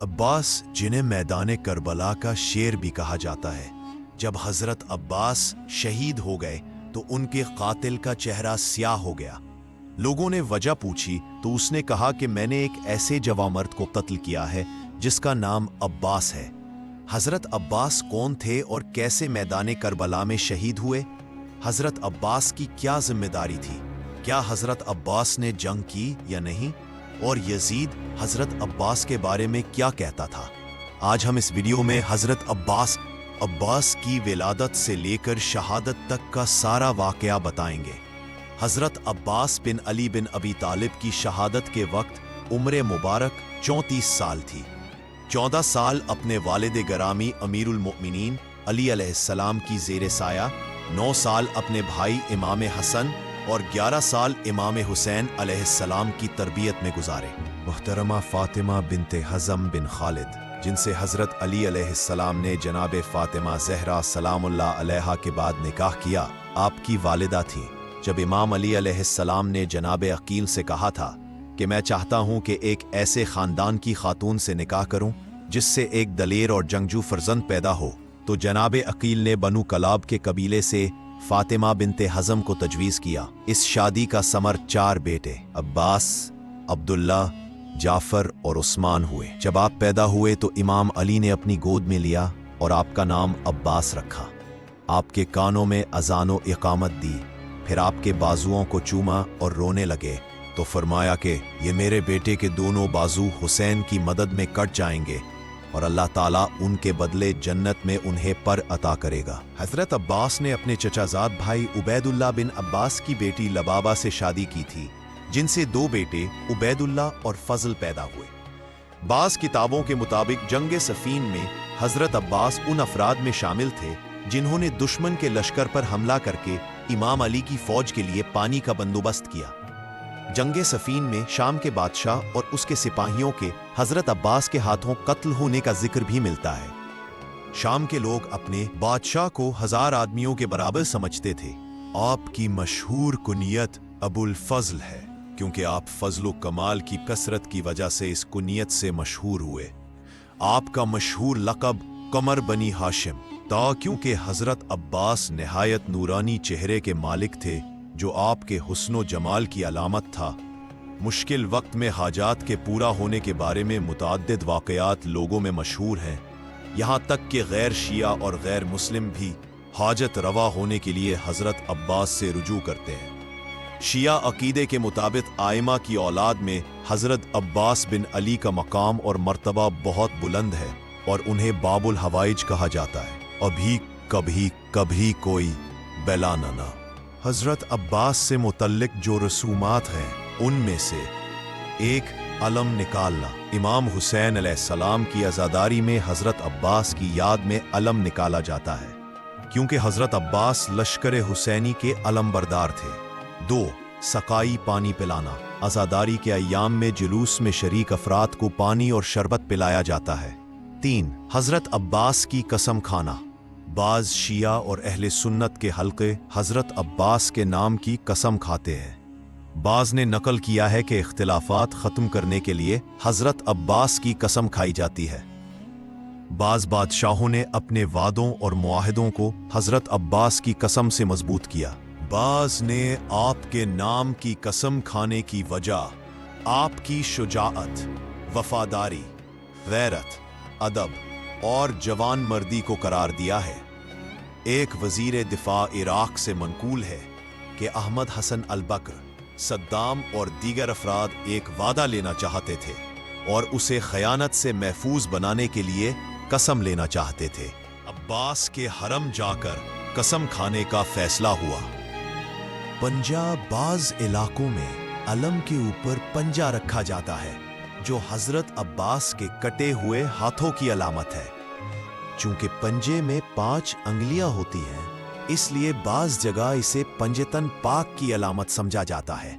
عباس जिन्हें मैदान करबला का शेर भी कहा जाता है, जब हजरत अब्बास शहीद हो गए तो उनके कातिल का चेहरा स्याह हो गया। लोगों ने वजह पूछी तो उसने कहा कि मैंने एक ऐसे जवामर्द को कत्ल किया है जिसका नाम अब्बास है। हजरत अब्बास कौन थे और कैसे मैदान करबला में शहीद हुए? हजरत अब्बास की क्या जिम्मेदारी थी? क्या हजरत अब्बास ने जंग की या नहीं? और यजीद हजरत अब्बास के बारे में क्या कहता था? आज हम इस वीडियो में हजरत अब्बास की विलादत से लेकर शहादत तक का सारा वाकया बताएंगे। हजरत अब्बास बिन अली बिन अबी तालिब की शहादत के वक्त उम्र मुबारक 34 साल थी। 14 साल अपने वालिद गरामी अमीरुल मोमिनीन अली अलैहिस्सलाम की ज़ेर साया, 9 साल अपने भाई इमाम हसन और 11 साल इमाम हुसैन अलैहिस्सलाम की तरबियत में गुजारे। मुहतरमा फातिमा बिनते हज़म बिन खालिद, जिनसे हज़रत अली अलैहिस्सलाम ने जनाब फातिमा ज़हरा सलामुल्लाह अलैहा के बाद निकाह किया, आपकी वालिदा थीं। जब इमाम अली अलैहिस्सलाम ने जनाब अकील से कहा था कि मैं चाहता हूँ कि एक ऐसे ख़ानदान की खातून से निकाह करूँ जिससे एक दलेर और जंगजू फर्जंद पैदा हो, तो जनाब अकील ने बनु कलाब के कबीले से फातिमा बिनते हज़म को तजवीज़ किया। इस शादी का समर 4 बेटे अब्बास, अब्दुल्ला, जाफ़र और उस्मान हुए। जब आप पैदा हुए तो इमाम अली ने अपनी गोद में लिया और आपका नाम अब्बास रखा। आपके कानों में अज़ान व इक़ामत दी, फिर आपके बाजुओं को चूमा और रोने लगे तो फरमाया कि ये मेरे बेटे के दोनों बाजू हुसैन की मदद में कट जाएंगे और अल्लाह ताला उनके बदले जन्नत में उन्हें पर अता करेगा। हजरत अब्बास ने अपने चचाजाद भाई उबैदुल्ला बिन अब्बास की बेटी लबाबा से शादी की थी, जिनसे 2 बेटे उबैदुल्ला और फजल पैदा हुए। बाज़ किताबों के मुताबिक जंग सफ़ीन में हजरत अब्बास उन अफराद में शामिल थे जिन्होंने दुश्मन के लश्कर पर हमला करके इमाम अली की फौज के लिए पानी का बंदोबस्त किया। जंग सफ़ीन में शाम के बादशाह और उसके सिपाहियों के हजरत अब्बास के हाथों कत्ल होने का जिक्र भी मिलता है। शाम के लोग अपने बादशाह को 1000 आदमियों के बराबर समझते थे। आपकी मशहूर कुनियत अबुल फजल है, क्योंकि आप फजलो कमाल की कसरत की वजह से इस कुनियत से मशहूर हुए। आपका मशहूर लक़ब कमर बनी हाशिम था, क्योंकि हजरत अब्बास निहायत नूरानी चेहरे के मालिक थे जो आपके हुस्नो जमाल की अलामत था। मुश्किल वक्त में हाजात के पूरा होने के बारे में मुतअद्दिद वाक़यात लोगों में मशहूर हैं। यहाँ तक कि गैर शिया और गैर मुस्लिम भी हाजत रवा होने के लिए हजरत अब्बास से रुजू करते हैं। शिया अकीदे के मुताबिक आइमा की औलाद में हजरत अब्बास बिन अली का मकाम और मर्तबा बहुत बुलंद है और उन्हें बाबुल हवाइज कहा जाता है। अभी कभी कभी कोई बेलाना ना। हजरत अब्बास से मुतल्लिक जो रसूमात हैं उनमें से एक अलम निकालना। इमाम हुसैन अलैहिस्सलाम की अज़ादारी में हजरत अब्बास की याद में अलम निकाला जाता है, क्योंकि हजरत अब्बास लश्कर हुसैनी के अलम बरदार थे। 2 सकाई पानी पिलाना। अज़ादारी के अय्याम में जुलूस में शरीक अफराद को पानी और शरबत पिलाया जाता है। 3 हजरत अब्बास की कसम खाना। बाज़ शिया और अहले सुन्नत के हल्के हजरत अब्बास के नाम की कसम खाते हैं। बाज़ ने नकल किया है कि इख्तिलाफात ख़त्म करने के लिए हजरत अब्बास की कसम खाई जाती है। बाज़ बादशाहों ने अपने वादों और मुआहदों को हजरत अब्बास की कसम से मजबूत किया। बाज़ ने आपके नाम की कसम खाने की वजह आपकी शुजाअत, वफादारी, गैरत, अदब और जवान मर्दी को करार दिया है। एक वजीर दिफा इराक से मनकूल है कि अहमद हसन अल बकर, सद्दाम और दीगर अफराद एक वादा लेना चाहते थे और उसे खयानत से महफूज बनाने के लिए कसम लेना चाहते थे। अब्बास के हरम जाकर कसम खाने का फैसला हुआ। पंजाब बाज़ इलाकों में अलम के ऊपर पंजा रखा जाता है, जो हजरत अब्बास के कटे हुए हाथों की अलामत है। चूंकि पंजे में 5 अंगुलियां होती हैं, इसलिए बाज़ जगह इसे पंजतन पाक की अलामत समझा जाता है।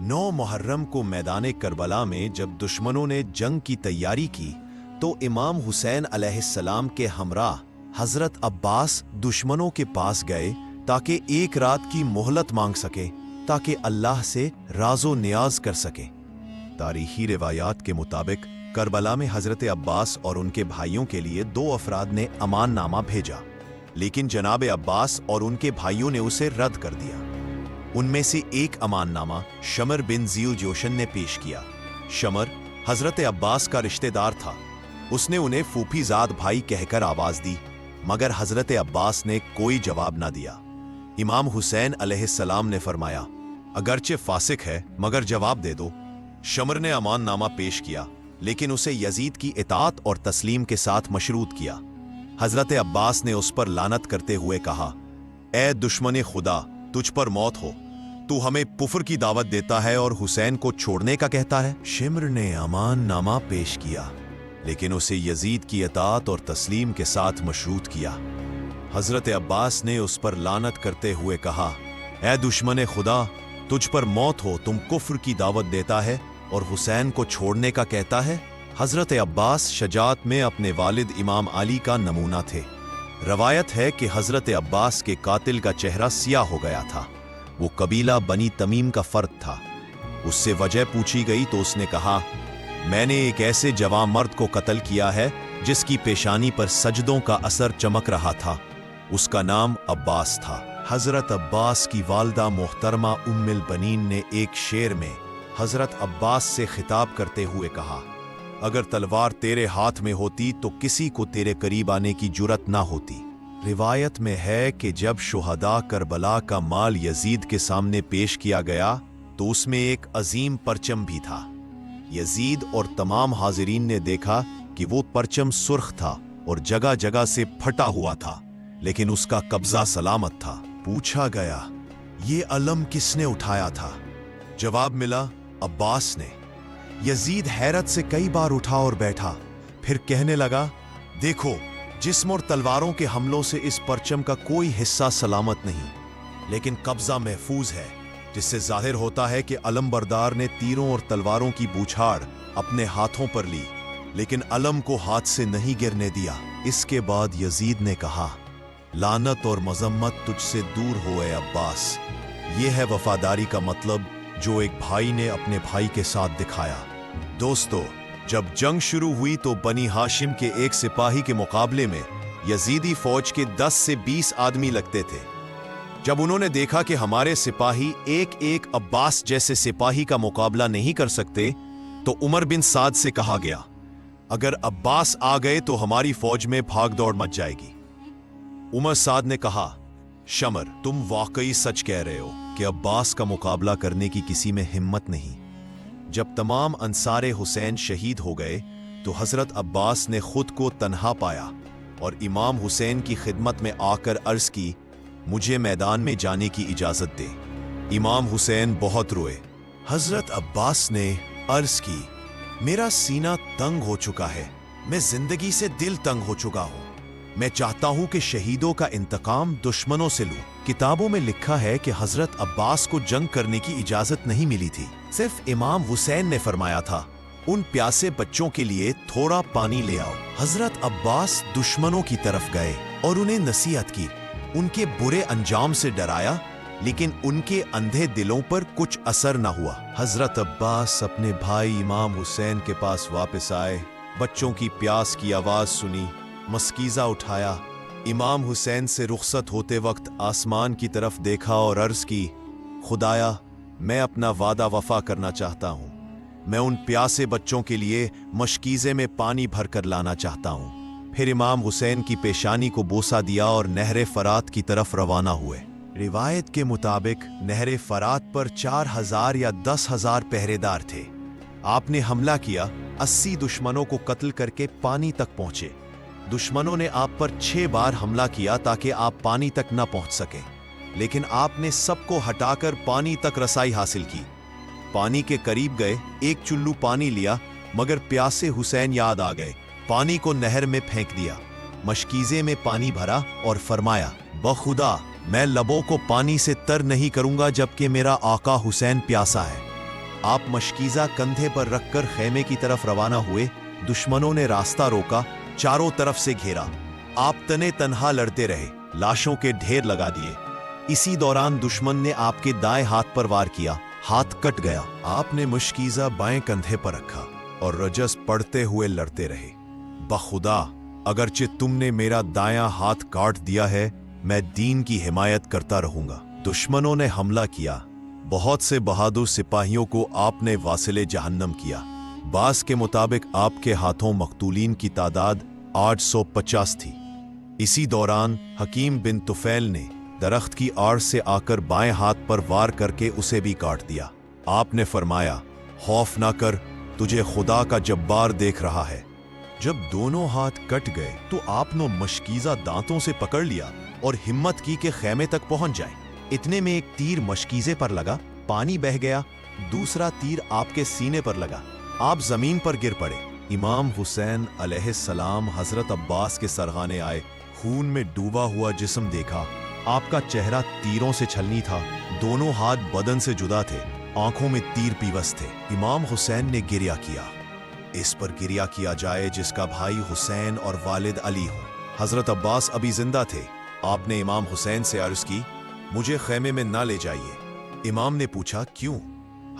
9 मुहर्रम को मैदान करबला में जब दुश्मनों ने जंग की तैयारी की तो इमाम हुसैन अलैहिस्सलाम के हमराह हजरत अब्बास दुश्मनों के पास गए ताकि एक रात की मोहलत मांग सके, ताकि अल्लाह से राजो नियाज कर सके। तारीखी रिवायात के मुताबिक کربلا میں حضرت عباس اور ان کے بھائیوں کے لیے 2 افراد نے امان نامہ بھیجا، لیکن جناب عباس اور ان کے بھائیوں نے اسے رد کر دیا۔ ان میں سے ایک امان نامہ شمر بن ذیل جوشن نے پیش کیا۔ شمر حضرت عباس کا رشتہ دار تھا۔ اس نے انہیں پھوپھی زاد بھائی کہہ کر آواز دی، مگر حضرت عباس نے کوئی جواب نہ دیا۔ امام حسین علیہ السلام نے فرمایا، اگرچہ فاسق ہے مگر جواب دے دو۔ شمر نے امان نامہ پیش کیا، لیکن اسے یزید کی اطاعت اور تسلیم کے ساتھ مشروط کیا۔ حضرت عباس نے اس پر لعنت کرتے ہوئے کہا، اے دشمن خدا، تجھ پر موت ہو، تو ہمیں کفر کی دعوت دیتا ہے اور حسین کو چھوڑنے کا کہتا ہے۔ شمر نے امان نامہ پیش کیا، لیکن اسے یزید کی اطاعت اور تسلیم کے ساتھ مشروط کیا۔ حضرت عباس نے اس پر لعنت کرتے ہوئے کہا، اے دشمن خدا، تجھ پر موت ہو، تم کفر کی دعوت دیتا ہے اور حسین کو چھوڑنے کا کہتا ہے۔ حضرت عباس شجاعت میں اپنے والد امام علی کا نمونہ تھے۔ روایت ہے کہ حضرت عباس کے قاتل کا چہرہ سیاہ ہو گیا تھا۔ وہ قبیلہ بنی تمیم کا فرد تھا۔ اس سے وجہ پوچھی گئی تو اس نے کہا، میں نے ایک ایسے جوان مرد کو قتل کیا ہے جس کی پیشانی پر سجدوں کا اثر چمک رہا تھا۔ اس کا نام عباس تھا۔ حضرت عباس کی والدہ محترمہ ام البنین نے ایک شعر میں حضرت عباس سے خطاب کرتے ہوئے کہا، اگر تلوار تیرے ہاتھ میں ہوتی تو کسی کو تیرے قریب آنے کی جرت نہ ہوتی۔ روایت میں ہے کہ جب شہداء کربلا کا مال یزید کے سامنے پیش کیا گیا تو اس میں ایک عظیم پرچم بھی تھا۔ یزید اور تمام حاضرین نے دیکھا کہ وہ پرچم سرخ تھا اور جگہ جگہ سے پھٹا ہوا تھا، لیکن اس کا قبضہ سلامت تھا۔ پوچھا گیا، یہ علم کس نے اٹھایا تھا؟ جواب ملا، عباس نے۔ یزید حیرت سے کئی بار اٹھا اور بیٹھا، پھر کہنے لگا، دیکھو، جسم اور تلواروں کے حملوں سے اس پرچم کا کوئی حصہ سلامت نہیں، لیکن قبضہ محفوظ ہے، جس سے ظاہر ہوتا ہے کہ علم بردار نے تیروں اور تلواروں کی بوچھاڑ اپنے ہاتھوں پر لی، لیکن علم کو ہاتھ سے نہیں گرنے دیا۔ اس کے بعد یزید نے کہا، لعنت اور مذمت تجھ سے دور ہو اے عباس۔ یہ ہے وفاداری کا مطلب جو ایک بھائی نے اپنے بھائی کے ساتھ دکھایا۔ دوستو، جب جنگ شروع ہوئی تو بنی ہاشم کے ایک سپاہی کے مقابلے میں یزیدی فوج کے 10 سے 20 آدمی لگتے تھے۔ جب انہوں نے دیکھا کہ ہمارے سپاہی ایک ایک عباس جیسے سپاہی کا مقابلہ نہیں کر سکتے تو عمر بن سعد سے کہا گیا، اگر عباس آ گئے تو ہماری فوج میں بھاگ دوڑ مچ جائے گی۔ عمر سعد نے کہا، شمر، تم واقعی سچ کہہ رہے ہو کہ عباس کا مقابلہ کرنے کی کسی میں ہمت نہیں۔ جب تمام انصار حسین شہید ہو گئے تو حضرت عباس نے خود کو تنہا پایا اور امام حسین کی خدمت میں آ کر عرض کی، مجھے میدان میں جانے کی اجازت دے۔ امام حسین بہت روئے۔ حضرت عباس نے عرض کی، میرا سینہ تنگ ہو چکا ہے، میں زندگی سے دل تنگ ہو چکا ہوں، میں چاہتا ہوں کہ شہیدوں کا انتقام دشمنوں سے لوں۔ کتابوں میں لکھا ہے کہ حضرت عباس کو جنگ کرنے کی اجازت نہیں ملی تھی، صرف امام حسین نے فرمایا تھا، ان پیاسے بچوں کے لیے تھوڑا پانی لے آؤ۔ حضرت عباس دشمنوں کی طرف گئے اور انہیں نصیحت کی، ان کے برے انجام سے ڈرایا، لیکن ان کے اندھے دلوں پر کچھ اثر نہ ہوا۔ حضرت عباس اپنے بھائی امام حسین کے پاس واپس آئے، بچوں کی پیاس کی آواز سنی، مسکیزہ اٹھایا، امام حسین سے رخصت ہوتے وقت آسمان کی طرف دیکھا اور عرض کی، خدایا، میں اپنا وعدہ وفا کرنا چاہتا ہوں، میں ان پیاسے بچوں کے لیے مشکیزے میں پانی بھر کر لانا چاہتا ہوں۔ پھر امام حسین کی پیشانی کو بوسہ دیا اور نہر فرات کی طرف روانہ ہوئے۔ روایت کے مطابق نہر فرات پر 4000 یا 10,000 پہرے دار تھے۔ آپ نے حملہ کیا، 80 دشمنوں کو قتل کر کے پانی تک پہنچے۔ دشمنوں نے آپ پر 6 بار حملہ کیا تاکہ آپ پانی تک نہ پہنچ سکیں، لیکن آپ نے سب کو ہٹا کر پانی تک رسائی حاصل کی۔ پانی کے قریب گئے، ایک چلو پانی لیا، مگر پیاسے حسین یاد آ گئے، پانی کو نہر میں پھینک دیا، مشکیزے میں پانی بھرا اور فرمایا، بخدا میں لبوں کو پانی سے تر نہیں کروں گا جبکہ میرا آقا حسین پیاسا ہے۔ آپ مشکیزہ کندھے پر رکھ کر خیمے کی طرف روانہ ہوئے۔ دشمنوں نے راستہ روکا، چاروں طرف سے گھیرا۔ آپ تنے تنہا لڑتے رہے، لاشوں کے ڈھیر لگا دیے۔ اسی دوران دشمن نے آپ کے دائیں ہاتھ پر وار کیا، ہاتھ کٹ گیا۔ آپ نے مشکیزہ بائیں کندھے پر رکھا، और रजस पढ़ते हुए लड़ते रहे। बखुदा, अगरचे तुमने मेरा दायां हाथ काट दिया है, मैं दीन की हिमायत करता रहूंगा। दुश्मनों ने हमला किया। बहुत से बहादुर सिपाहियों को आपने वासिले जहन्नम किया। बास के मुताबिक आपके हाथों मकतूलीन की तादाद 850 थी। इसी दौरान हकीम बिन तुफैल ने दरख्त की आड़ से आकर बाएं हाथ पर वार करके उसे भी काट दिया। आपने फरमाया, खौफ ना कर, तुझे खुदा का जब्बार देख रहा है। जब दोनों हाथ कट गए तो आपने मशकीज़ा दांतों से पकड़ लिया और हिम्मत की कि खैमे तक पहुंच जाए। इतने में एक तीर मशकीज़े पर लगा, पानी बह गया। दूसरा तीर आपके सीने पर लगा, आप जमीन पर गिर पड़े। इमाम हुसैन अलैहिस्सलाम हजरत अब्बास के सरगाने आए। खून में डूबा हुआ जिस्म देखा। आपका चेहरा तीरों से छलनी था, दोनों हाथ बदन से जुदा थे, आंखों में तीर पीवस थे। इमाम हुसैन ने गिरिया किया। इस पर गिरिया किया जाए जिसका भाई हुसैन और वालिद अली हो। हजरत अब्बास अभी जिंदा थे। आपने इमाम हुसैन से अर्ज की, मुझे खैमे में ना ले जाइए। इमाम ने पूछा, क्यों?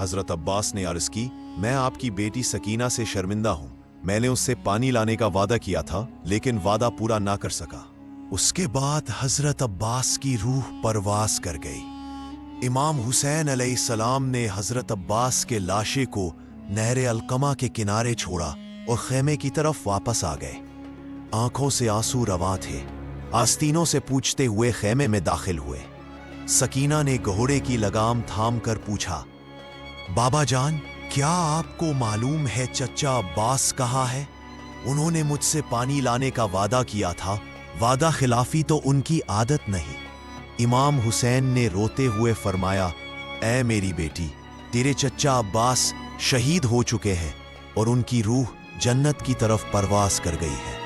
हजरत अब्बास ने अर्ज की, मैं आपकी बेटी सकीना से शर्मिंदा हूं। मैंने उससे पानी लाने का वादा किया था, लेकिन वादा पूरा ना कर सका। उसके बाद हजरत अब्बास की रूह परवास कर गई। इमाम हुसैन अलैहिस्सलाम ने हजरत अब्बास के लाशे को नहरे अलकमा के किनारे छोड़ा और खैमे की तरफ वापस आ गए। आंखों से आंसू रवां थे। आस्तीनों से पूछते हुए खैमे में दाखिल हुए। सकीना ने घोड़े की लगाम थाम कर पूछा, बाबा जान, क्या आपको मालूम है चचा अब्बास कहाँ है? उन्होंने मुझसे पानी लाने का वादा किया था। वादा खिलाफी तो उनकी आदत नहीं। इमाम हुसैन ने रोते हुए फरमाया, ऐ मेरी बेटी, तेरे चचा अब्बास शहीद हो चुके हैं और उनकी रूह जन्नत की तरफ परवास कर गई है।